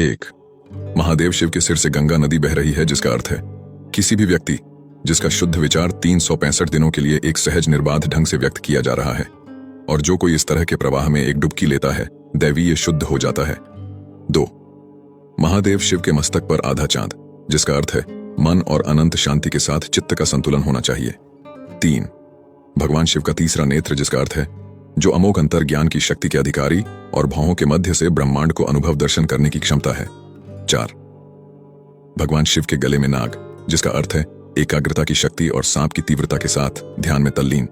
एक, महादेव शिव के सिर से गंगा नदी बह रही है, जिसका अर्थ है किसी भी व्यक्ति जिसका शुद्ध विचार 365 दिनों के लिए एक सहज निर्बाध ढंग से व्यक्त किया जा रहा है, और जो कोई इस तरह के प्रवाह में एक डुबकी लेता है, दैवीय शुद्ध हो जाता है। 2, महादेव शिव के मस्तक पर आधा चांद, जिसका अर्थ है मन और अनंत शांति के साथ चित्त का संतुलन होना चाहिए। 3, भगवान शिव का तीसरा नेत्र, जिसका अर्थ है जो अमोघ अंतर ज्ञान की शक्ति के अधिकारी और भावों के मध्य से ब्रह्मांड को अनुभव दर्शन करने की क्षमता है। 4, भगवान शिव के गले में नाग, जिसका अर्थ है एकाग्रता की शक्ति और सांप की तीव्रता के साथ ध्यान में तल्लीन।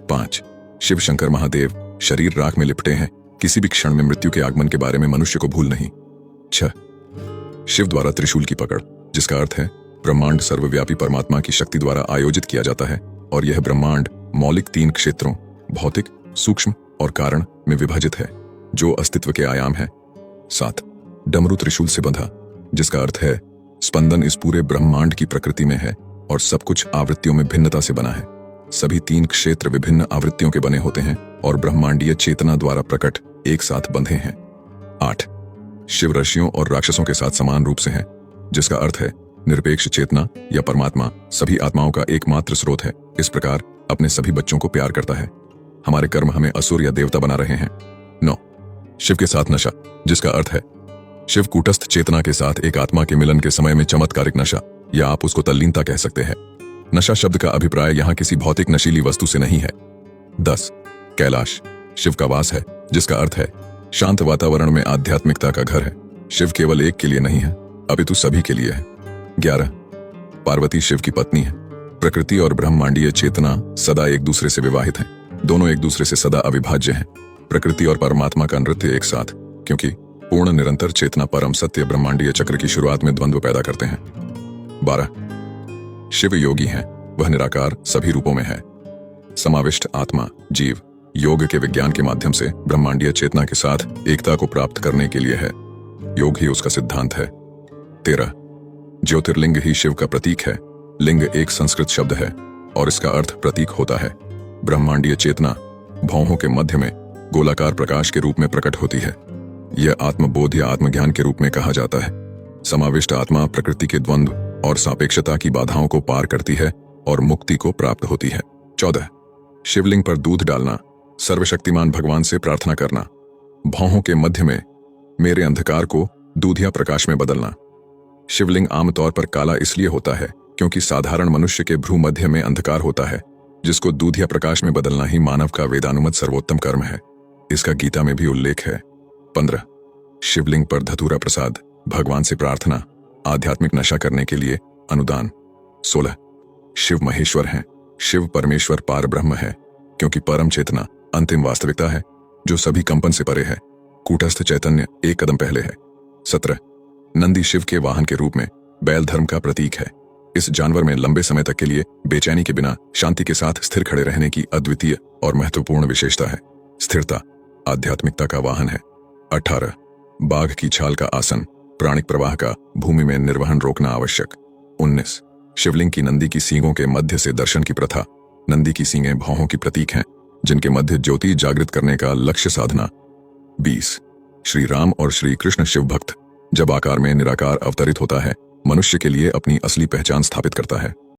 5, शिव शंकर महादेव शरीर राख में लिपटे हैं, किसी भी क्षण में मृत्यु के आगमन के बारे में मनुष्य को भूल नहीं। 6, शिव द्वारा त्रिशूल की पकड़, जिसका अर्थ है ब्रह्मांड सर्वव्यापी परमात्मा की शक्ति द्वारा आयोजित किया जाता है, और यह ब्रह्मांड मौलिक 3 क्षेत्रों भौतिक, सूक्ष्म और कारण में विभाजित है, जो अस्तित्व के आयाम है। 7, डमरू त्रिशूल से बंधा, जिसका अर्थ है स्पंदन इस पूरे ब्रह्मांड की प्रकृति में है और सब कुछ आवृत्तियों में भिन्नता से बना है। सभी 3 क्षेत्र विभिन्न आवृत्तियों के बने होते हैं और ब्रह्मांडीय चेतना द्वारा प्रकट एक साथ बंधे हैं। 8, शिव ऋषियों और राक्षसों के साथ समान रूप से है, जिसका अर्थ है निरपेक्ष चेतना या परमात्मा सभी आत्माओं का एकमात्र स्रोत है, इस प्रकार अपने सभी बच्चों को प्यार करता है। हमारे कर्म हमें असुर या देवता बना रहे हैं। 9, शिव के साथ नशा, जिसका अर्थ है शिव कूटस्थ चेतना के साथ एक आत्मा के मिलन के समय में चमत्कारिक नशा, या आप उसको तल्लीनता कह सकते हैं। नशा शब्द का अभिप्राय यहां किसी भौतिक नशीली वस्तु से नहीं है। 10, कैलाश शिव का वास है, जिसका अर्थ है शांत वातावरण में आध्यात्मिकता का घर है। शिव केवल एक के लिए नहीं है, अपितु सभी के लिए है। 11, पार्वती शिव की पत्नी है। प्रकृति और ब्रह्मांडीय चेतना सदा एक दूसरे से विवाहित हैं, दोनों एक दूसरे से सदा अविभाज्य हैं। प्रकृति और परमात्मा का नृत्य एक साथ, क्योंकि पूर्ण निरंतर चेतना परम सत्य ब्रह्मांडीय चक्र की शुरुआत में द्वंद्व पैदा करते हैं। 12, शिव योगी हैं, वह निराकार सभी रूपों में है। समाविष्ट आत्मा जीव योग के विज्ञान के माध्यम से ब्रह्मांडीय चेतना के साथ एकता को प्राप्त करने के लिए है, योग ही उसका सिद्धांत है। 13, ज्योतिर्लिंग ही शिव का प्रतीक है। लिंग एक संस्कृत शब्द है और इसका अर्थ प्रतीक होता है। ब्रह्मांडीय चेतना भौहों के मध्य में गोलाकार प्रकाश के रूप में प्रकट होती है। यह आत्मबोध या आत्मज्ञान के रूप में कहा जाता है। समाविष्ट आत्मा प्रकृति के द्वंद्व और सापेक्षता की बाधाओं को पार करती है और मुक्ति को प्राप्त होती है। 14, शिवलिंग पर दूध डालना, सर्वशक्तिमान भगवान से प्रार्थना करना, भौहों के मध्य में मेरे अंधकार को दूधिया प्रकाश में बदलना। शिवलिंग आमतौर पर काला इसलिए होता है क्योंकि साधारण मनुष्य के भ्रू मध्य में अंधकार होता है, जिसको दूधिया प्रकाश में बदलना ही मानव का वेदानुमत सर्वोत्तम कर्म है। इसका गीता में भी उल्लेख है। 15, शिवलिंग पर धतूरा प्रसाद, भगवान से प्रार्थना, आध्यात्मिक नशा करने के लिए अनुदान। 16, शिव महेश्वर हैं, शिव परमेश्वर पार ब्रह्म है, क्योंकि परम चेतना अंतिम वास्तविकता है जो सभी कंपन से परे है। कूटस्थ चैतन्य एक कदम पहले है। 17, नंदी शिव के वाहन के रूप में बैल धर्म का प्रतीक है। इस जानवर में लंबे समय तक के लिए बेचैनी के बिना शांति के साथ स्थिर खड़े रहने की अद्वितीय और महत्वपूर्ण विशेषता है। स्थिरता आध्यात्मिकता का वाहन है। 18, बाघ की छाल का आसन, प्राणिक प्रवाह का भूमि में निर्वहन रोकना आवश्यक। 19, शिवलिंग की नंदी की सींगों के मध्य से दर्शन की प्रथा। नंदी की सींगें भौहों की प्रतीक हैं, जिनके मध्य ज्योति जागृत करने का लक्ष्य साधना। 20, श्री राम और श्री कृष्ण शिव भक्त जब आकार में निराकार अवतरित होता है, मनुष्य के लिए अपनी असली पहचान स्थापित करता है।